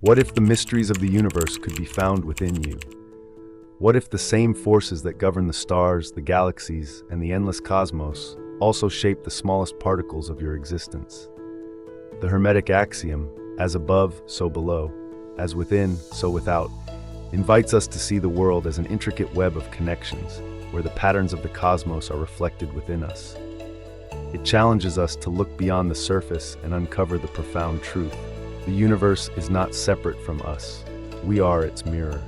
What if the mysteries of the universe could be found within you? What if the same forces that govern the stars, the galaxies, and the endless cosmos also shape the smallest particles of your existence? The Hermetic axiom, as above, so below, as within, so without, invites us to see the world as an intricate web of connections, where the patterns of the cosmos are reflected within us. It challenges us to look beyond the surface and uncover the profound truth. The universe is not separate from us. We are its mirror.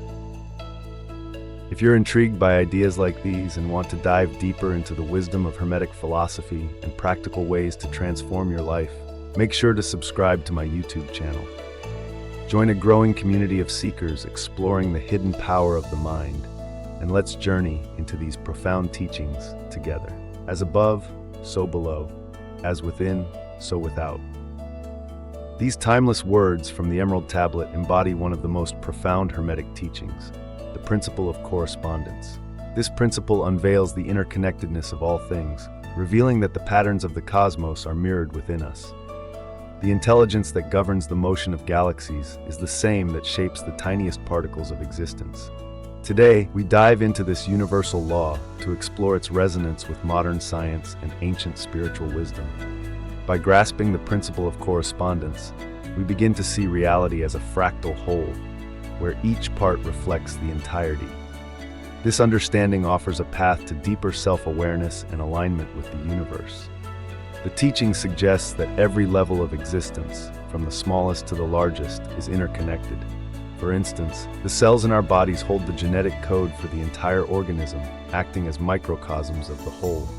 If you're intrigued by ideas like these and want to dive deeper into the wisdom of Hermetic philosophy and practical ways to transform your life, make sure to subscribe to my YouTube channel. Join a growing community of seekers exploring the hidden power of the mind, and let's journey into these profound teachings together. As above, so below. As within, so without. These timeless words from the Emerald Tablet embody one of the most profound Hermetic teachings, the Principle of Correspondence. This principle unveils the interconnectedness of all things, revealing that the patterns of the cosmos are mirrored within us. The intelligence that governs the motion of galaxies is the same that shapes the tiniest particles of existence. Today, we dive into this universal law to explore its resonance with modern science and ancient spiritual wisdom. By grasping the principle of correspondence, we begin to see reality as a fractal whole, where each part reflects the entirety. This understanding offers a path to deeper self-awareness and alignment with the universe. The teaching suggests that every level of existence, from the smallest to the largest, is interconnected. For instance, the cells in our bodies hold the genetic code for the entire organism, acting as microcosms of the whole.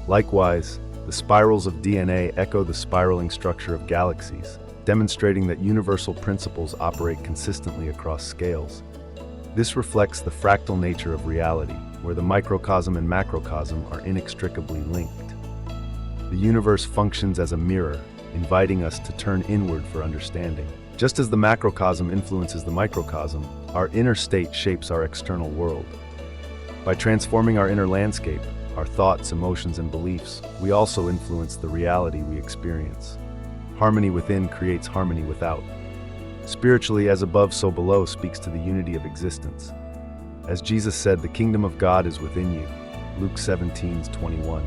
Likewise, the spirals of DNA echo the spiraling structure of galaxies, demonstrating that universal principles operate consistently across scales. This reflects the fractal nature of reality, where the microcosm and macrocosm are inextricably linked. The universe functions as a mirror, inviting us to turn inward for understanding. Just as the macrocosm influences the microcosm, our inner state shapes our external world. By transforming our inner landscape, our thoughts, emotions, and beliefs, we also influence the reality we experience. Harmony within creates harmony without. Spiritually, as above, so below speaks to the unity of existence. As Jesus said, the kingdom of God is within you, Luke 17:21.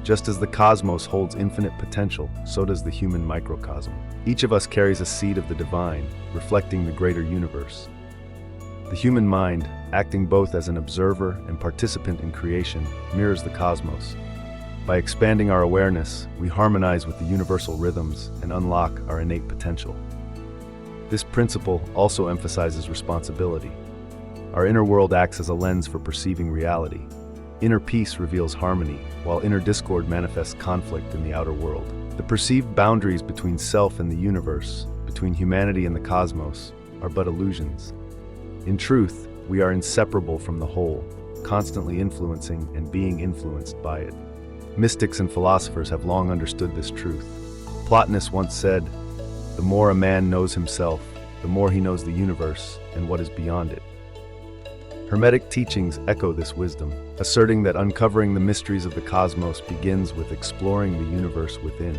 Just as the cosmos holds infinite potential, so does the human microcosm. Each of us carries a seed of the divine, reflecting the greater universe. The human mind, acting both as an observer and participant in creation, mirrors the cosmos. By expanding our awareness, we harmonize with the universal rhythms and unlock our innate potential. This principle also emphasizes responsibility. Our inner world acts as a lens for perceiving reality. Inner peace reveals harmony, while inner discord manifests conflict in the outer world. The perceived boundaries between self and the universe, between humanity and the cosmos, are but illusions. In truth, we are inseparable from the whole, constantly influencing and being influenced by it. Mystics and philosophers have long understood this truth. Plotinus once said, "The more a man knows himself, the more he knows the universe and what is beyond it." Hermetic teachings echo this wisdom, asserting that uncovering the mysteries of the cosmos begins with exploring the universe within.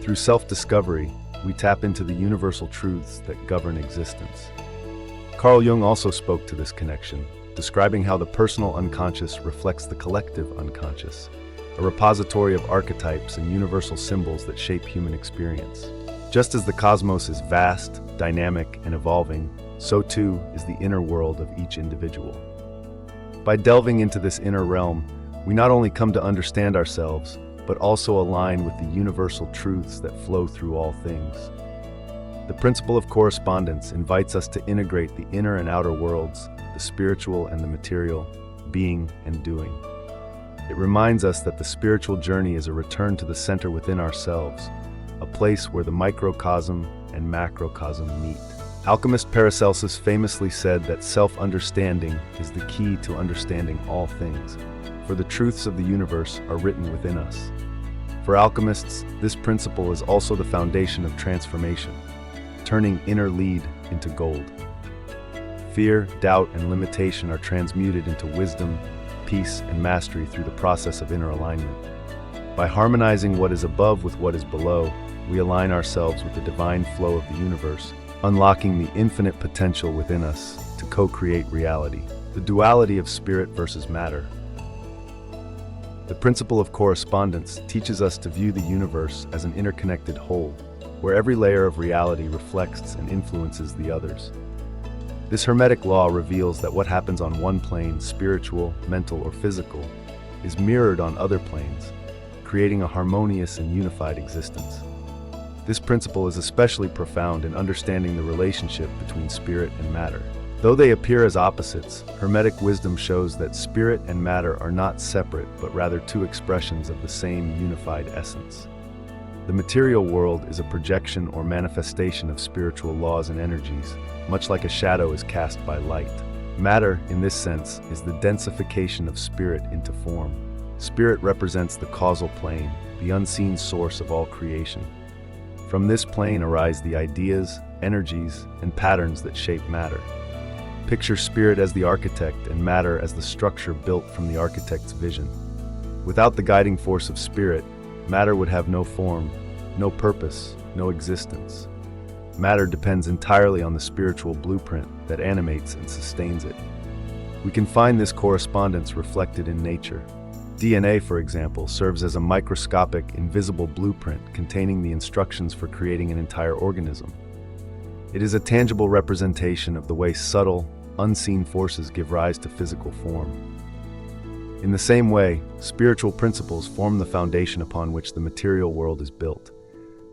Through self-discovery, we tap into the universal truths that govern existence. Carl Jung also spoke to this connection, describing how the personal unconscious reflects the collective unconscious, a repository of archetypes and universal symbols that shape human experience. Just as the cosmos is vast, dynamic, and evolving, so too is the inner world of each individual. By delving into this inner realm, we not only come to understand ourselves, but also align with the universal truths that flow through all things. The principle of correspondence invites us to integrate the inner and outer worlds, the spiritual and the material, being and doing. It reminds us that the spiritual journey is a return to the center within ourselves, a place where the microcosm and macrocosm meet. Alchemist Paracelsus famously said that self-understanding is the key to understanding all things, for the truths of the universe are written within us. For alchemists, this principle is also the foundation of transformation, turning inner lead into gold. Fear, doubt, and limitation are transmuted into wisdom, peace, and mastery through the process of inner alignment. By harmonizing what is above with what is below, we align ourselves with the divine flow of the universe, unlocking the infinite potential within us to co-create reality. The duality of spirit versus matter. The principle of correspondence teaches us to view the universe as an interconnected whole, where every layer of reality reflects and influences the others. This Hermetic law reveals that what happens on one plane, spiritual, mental, or physical, is mirrored on other planes, creating a harmonious and unified existence. This principle is especially profound in understanding the relationship between spirit and matter. Though they appear as opposites, Hermetic wisdom shows that spirit and matter are not separate, but rather two expressions of the same unified essence. The material world is a projection or manifestation of spiritual laws and energies, much like a shadow is cast by light. Matter, in this sense, is the densification of spirit into form. Spirit represents the causal plane, the unseen source of all creation. From this plane arise the ideas, energies, and patterns that shape matter. Picture spirit as the architect and matter as the structure built from the architect's vision. Without the guiding force of spirit, matter would have no form, no purpose, no existence. Matter depends entirely on the spiritual blueprint that animates and sustains it. We can find this correspondence reflected in nature. DNA, for example, serves as a microscopic, invisible blueprint containing the instructions for creating an entire organism. It is a tangible representation of the way subtle, unseen forces give rise to physical form. In the same way, spiritual principles form the foundation upon which the material world is built.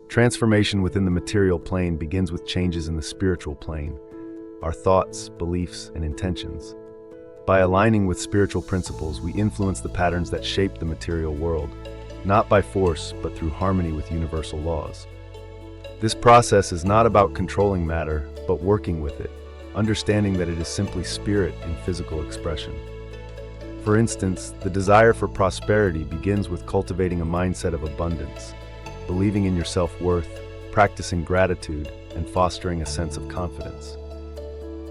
Transformation within the material plane begins with changes in the spiritual plane, our thoughts, beliefs, and intentions. By aligning with spiritual principles, we influence the patterns that shape the material world, not by force, but through harmony with universal laws. This process is not about controlling matter, but working with it, understanding that it is simply spirit in physical expression. For instance, the desire for prosperity begins with cultivating a mindset of abundance, believing in your self-worth, practicing gratitude, and fostering a sense of confidence.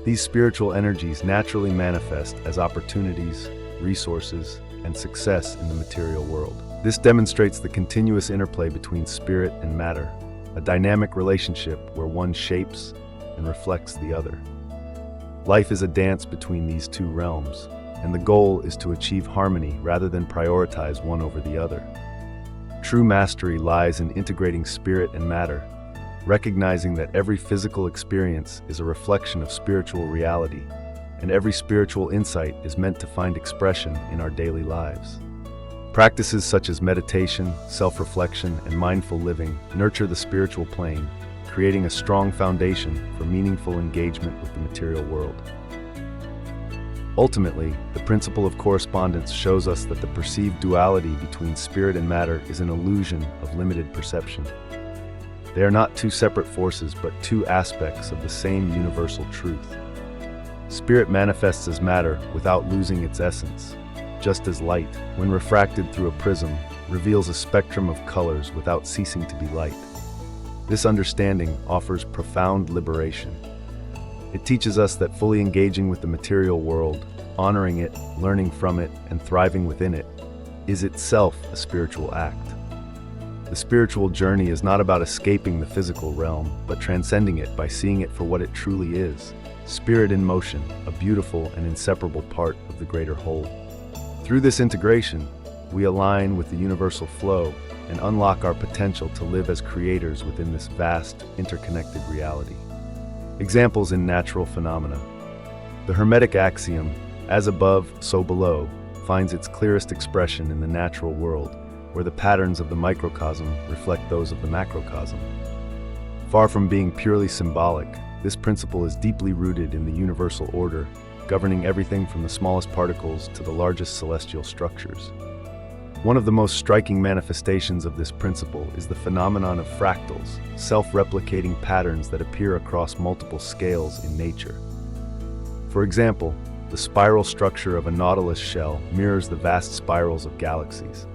These spiritual energies naturally manifest as opportunities, resources, and success in the material world. This demonstrates the continuous interplay between spirit and matter, a dynamic relationship where one shapes and reflects the other. Life is a dance between these two realms, and the goal is to achieve harmony rather than prioritize one over the other. True mastery lies in integrating spirit and matter, recognizing that every physical experience is a reflection of spiritual reality, and every spiritual insight is meant to find expression in our daily lives. Practices such as meditation, self-reflection, and mindful living nurture the spiritual plane, creating a strong foundation for meaningful engagement with the material world. Ultimately, the principle of correspondence shows us that the perceived duality between spirit and matter is an illusion of limited perception. They are not two separate forces, but two aspects of the same universal truth. Spirit manifests as matter without losing its essence, just as light, when refracted through a prism, reveals a spectrum of colors without ceasing to be light. This understanding offers profound liberation. It teaches us that fully engaging with the material world, honoring it, learning from it, and thriving within it, is itself a spiritual act. The spiritual journey is not about escaping the physical realm, but transcending it by seeing it for what it truly is, spirit in motion, a beautiful and inseparable part of the greater whole. Through this integration, we align with the universal flow and unlock our potential to live as creators within this vast, interconnected reality. Examples in natural phenomena. The Hermetic axiom, as above, so below, finds its clearest expression in the natural world, where the patterns of the microcosm reflect those of the macrocosm. Far from being purely symbolic, this principle is deeply rooted in the universal order, governing everything from the smallest particles to the largest celestial structures. One of the most striking manifestations of this principle is the phenomenon of fractals, self-replicating patterns that appear across multiple scales in nature. For example, the spiral structure of a nautilus shell mirrors the vast spirals of galaxies.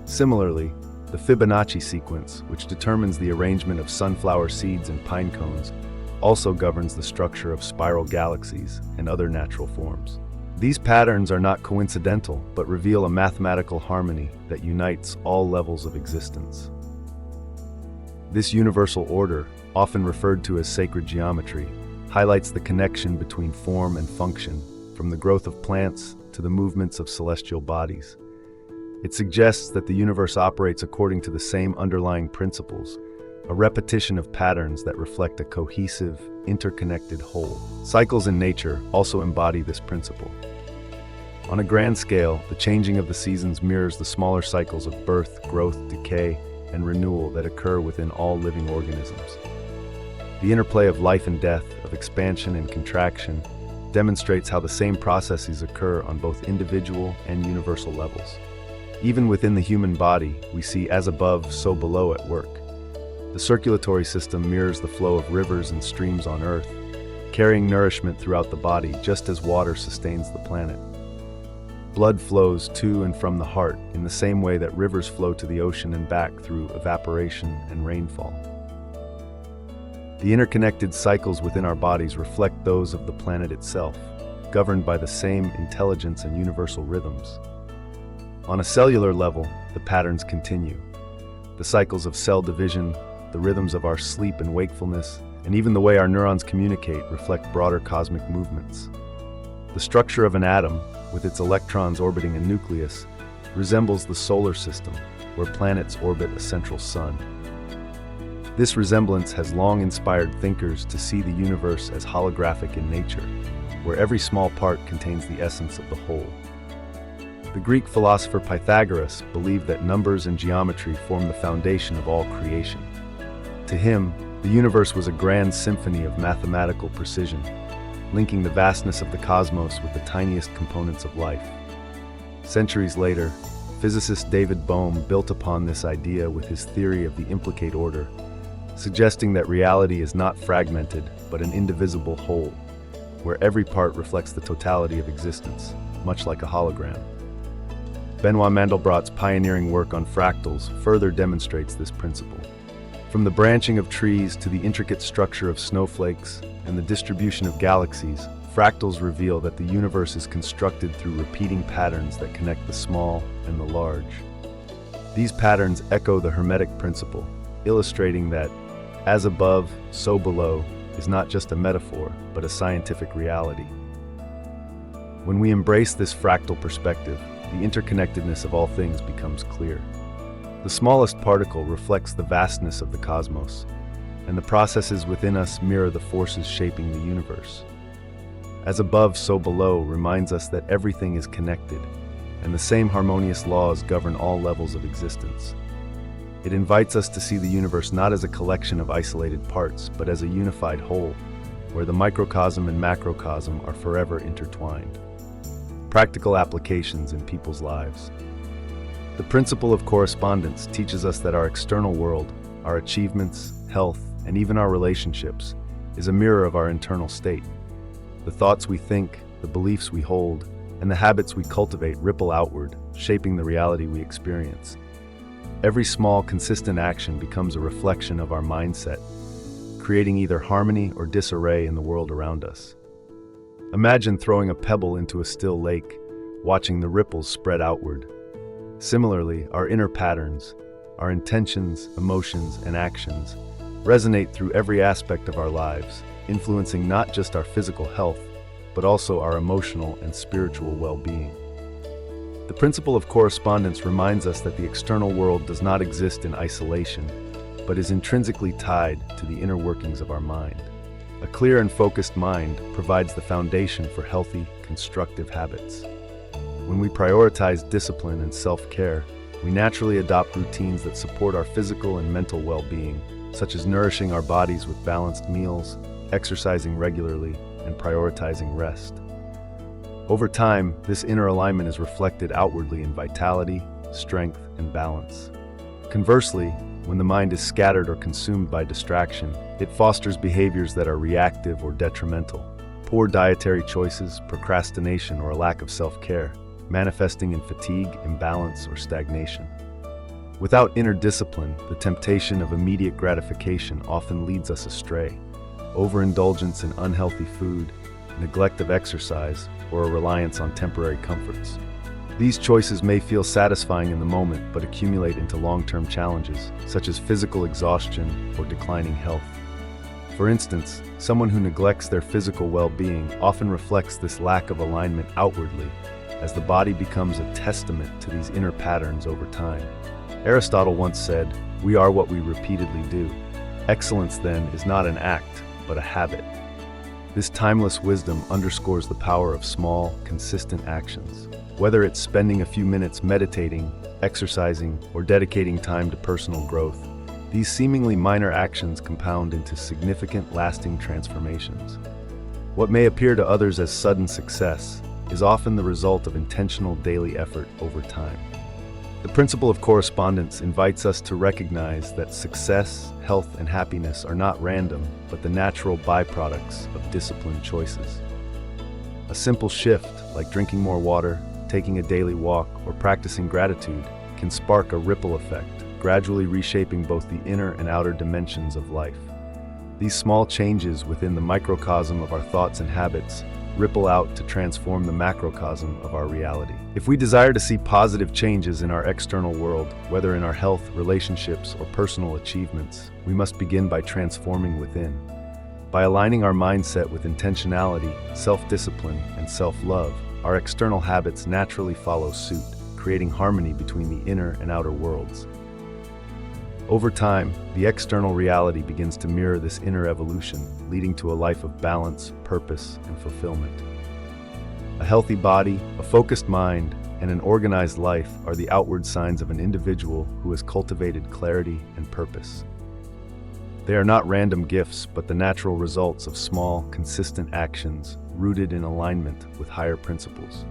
Similarly, the Fibonacci sequence, which determines the arrangement of sunflower seeds and pine cones, also governs the structure of spiral galaxies and other natural forms. These patterns are not coincidental, but reveal a mathematical harmony that unites all levels of existence. This universal order, often referred to as sacred geometry, highlights the connection between form and function, from the growth of plants to the movements of celestial bodies. It suggests that the universe operates according to the same underlying principles, a repetition of patterns that reflect a cohesive, interconnected whole. Cycles in nature also embody this principle. On a grand scale, the changing of the seasons mirrors the smaller cycles of birth, growth, decay, and renewal that occur within all living organisms. The interplay of life and death, of expansion and contraction, demonstrates how the same processes occur on both individual and universal levels. Even within the human body, we see as above, so below at work. The circulatory system mirrors the flow of rivers and streams on Earth, carrying nourishment throughout the body just as water sustains the planet. Blood flows to and from the heart in the same way that rivers flow to the ocean and back through evaporation and rainfall. The interconnected cycles within our bodies reflect those of the planet itself, governed by the same intelligence and universal rhythms. On a cellular level, the patterns continue. The cycles of cell division, the rhythms of our sleep and wakefulness, and even the way our neurons communicate reflect broader cosmic movements. The structure of an atom, with its electrons orbiting a nucleus, resembles the solar system, where planets orbit a central sun. This resemblance has long inspired thinkers to see the universe as holographic in nature, where every small part contains the essence of the whole. The Greek philosopher Pythagoras believed that numbers and geometry form the foundation of all creation. To him, the universe was a grand symphony of mathematical precision, linking the vastness of the cosmos with the tiniest components of life. Centuries later, physicist David Bohm built upon this idea with his theory of the implicate order, suggesting that reality is not fragmented but an indivisible whole, where every part reflects the totality of existence, much like a hologram. Benoit Mandelbrot's pioneering work on fractals further demonstrates this principle. From the branching of trees to the intricate structure of snowflakes and the distribution of galaxies, fractals reveal that the universe is constructed through repeating patterns that connect the small and the large. These patterns echo the Hermetic principle, illustrating that as above, so below is not just a metaphor, but a scientific reality. When we embrace this fractal perspective, the interconnectedness of all things becomes clear. The smallest particle reflects the vastness of the cosmos, and the processes within us mirror the forces shaping the universe. As above, so below reminds us that everything is connected, and the same harmonious laws govern all levels of existence. It invites us to see the universe not as a collection of isolated parts, but as a unified whole, where the microcosm and macrocosm are forever intertwined. Practical applications in people's lives. The principle of correspondence teaches us that our external world, our achievements, health, and even our relationships, is a mirror of our internal state. The thoughts we think, the beliefs we hold, and the habits we cultivate ripple outward, shaping the reality we experience. Every small, consistent action becomes a reflection of our mindset, creating either harmony or disarray in the world around us. Imagine throwing a pebble into a still lake, watching the ripples spread outward. Similarly, our inner patterns, our intentions, emotions, and actions resonate through every aspect of our lives, influencing not just our physical health, but also our emotional and spiritual well-being. The principle of correspondence reminds us that the external world does not exist in isolation, but is intrinsically tied to the inner workings of our mind. A clear and focused mind provides the foundation for healthy, constructive habits. When we prioritize discipline and self-care, we naturally adopt routines that support our physical and mental well-being, such as nourishing our bodies with balanced meals, exercising regularly, and prioritizing rest. Over time, this inner alignment is reflected outwardly in vitality, strength, and balance. Conversely, when the mind is scattered or consumed by distraction, it fosters behaviors that are reactive or detrimental. Poor dietary choices, procrastination, or a lack of self-care, manifesting in fatigue, imbalance, or stagnation. Without inner discipline, the temptation of immediate gratification often leads us astray. Overindulgence in unhealthy food, neglect of exercise, or a reliance on temporary comforts. These choices may feel satisfying in the moment, but accumulate into long-term challenges, such as physical exhaustion or declining health. For instance, someone who neglects their physical well-being often reflects this lack of alignment outwardly, as the body becomes a testament to these inner patterns over time. Aristotle once said, "We are what we repeatedly do." Excellence, then, is not an act, but a habit. This timeless wisdom underscores the power of small, consistent actions. Whether it's spending a few minutes meditating, exercising, or dedicating time to personal growth, these seemingly minor actions compound into significant, lasting transformations. What may appear to others as sudden success is often the result of intentional daily effort over time. The principle of correspondence invites us to recognize that success, health, and happiness are not random, but the natural byproducts of disciplined choices. A simple shift, like drinking more water, taking a daily walk, or practicing gratitude, can spark a ripple effect, gradually reshaping both the inner and outer dimensions of life. These small changes within the microcosm of our thoughts and habits ripple out to transform the macrocosm of our reality. If we desire to see positive changes in our external world, whether in our health, relationships, or personal achievements, we must begin by transforming within. By aligning our mindset with intentionality, self-discipline, and self-love, our external habits naturally follow suit, creating harmony between the inner and outer worlds. Over time, the external reality begins to mirror this inner evolution, leading to a life of balance, purpose, and fulfillment. A healthy body, a focused mind, and an organized life are the outward signs of an individual who has cultivated clarity and purpose. They are not random gifts, but the natural results of small, consistent actions rooted in alignment with higher principles.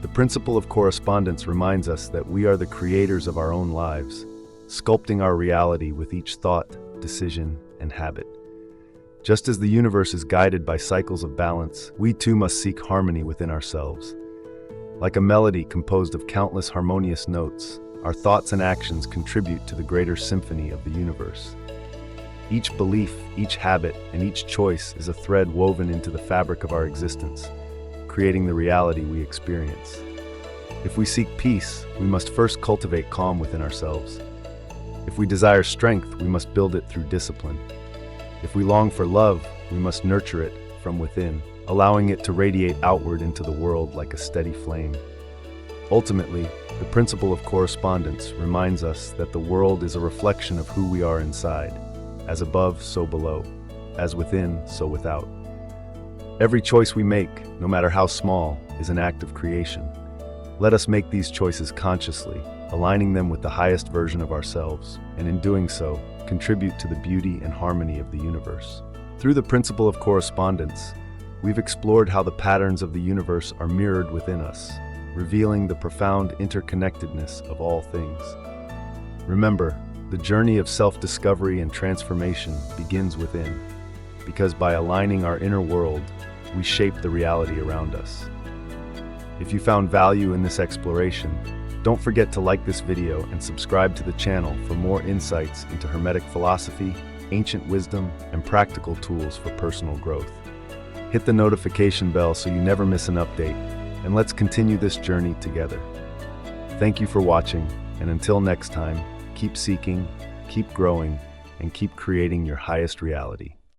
The principle of correspondence reminds us that we are the creators of our own lives, sculpting our reality with each thought, decision, and habit. Just as the universe is guided by cycles of balance, we too must seek harmony within ourselves. Like a melody composed of countless harmonious notes, our thoughts and actions contribute to the greater symphony of the universe. Each belief, each habit, and each choice is a thread woven into the fabric of our existence, creating the reality we experience. If we seek peace, we must first cultivate calm within ourselves. If we desire strength, we must build it through discipline. If we long for love, we must nurture it from within, allowing it to radiate outward into the world like a steady flame. Ultimately, the principle of correspondence reminds us that the world is a reflection of who we are inside. As above, so below. As within, so without. Every choice we make, no matter how small, is an act of creation. Let us make these choices consciously, aligning them with the highest version of ourselves, and in doing so, contribute to the beauty and harmony of the universe. Through the principle of correspondence, we've explored how the patterns of the universe are mirrored within us, revealing the profound interconnectedness of all things. Remember, the journey of self-discovery and transformation begins within, because by aligning our inner world, we shape the reality around us. If you found value in this exploration, don't forget to like this video and subscribe to the channel for more insights into Hermetic philosophy, ancient wisdom, and practical tools for personal growth. Hit the notification bell so you never miss an update, and let's continue this journey together. Thank you for watching, and until next time, keep seeking, keep growing, and keep creating your highest reality.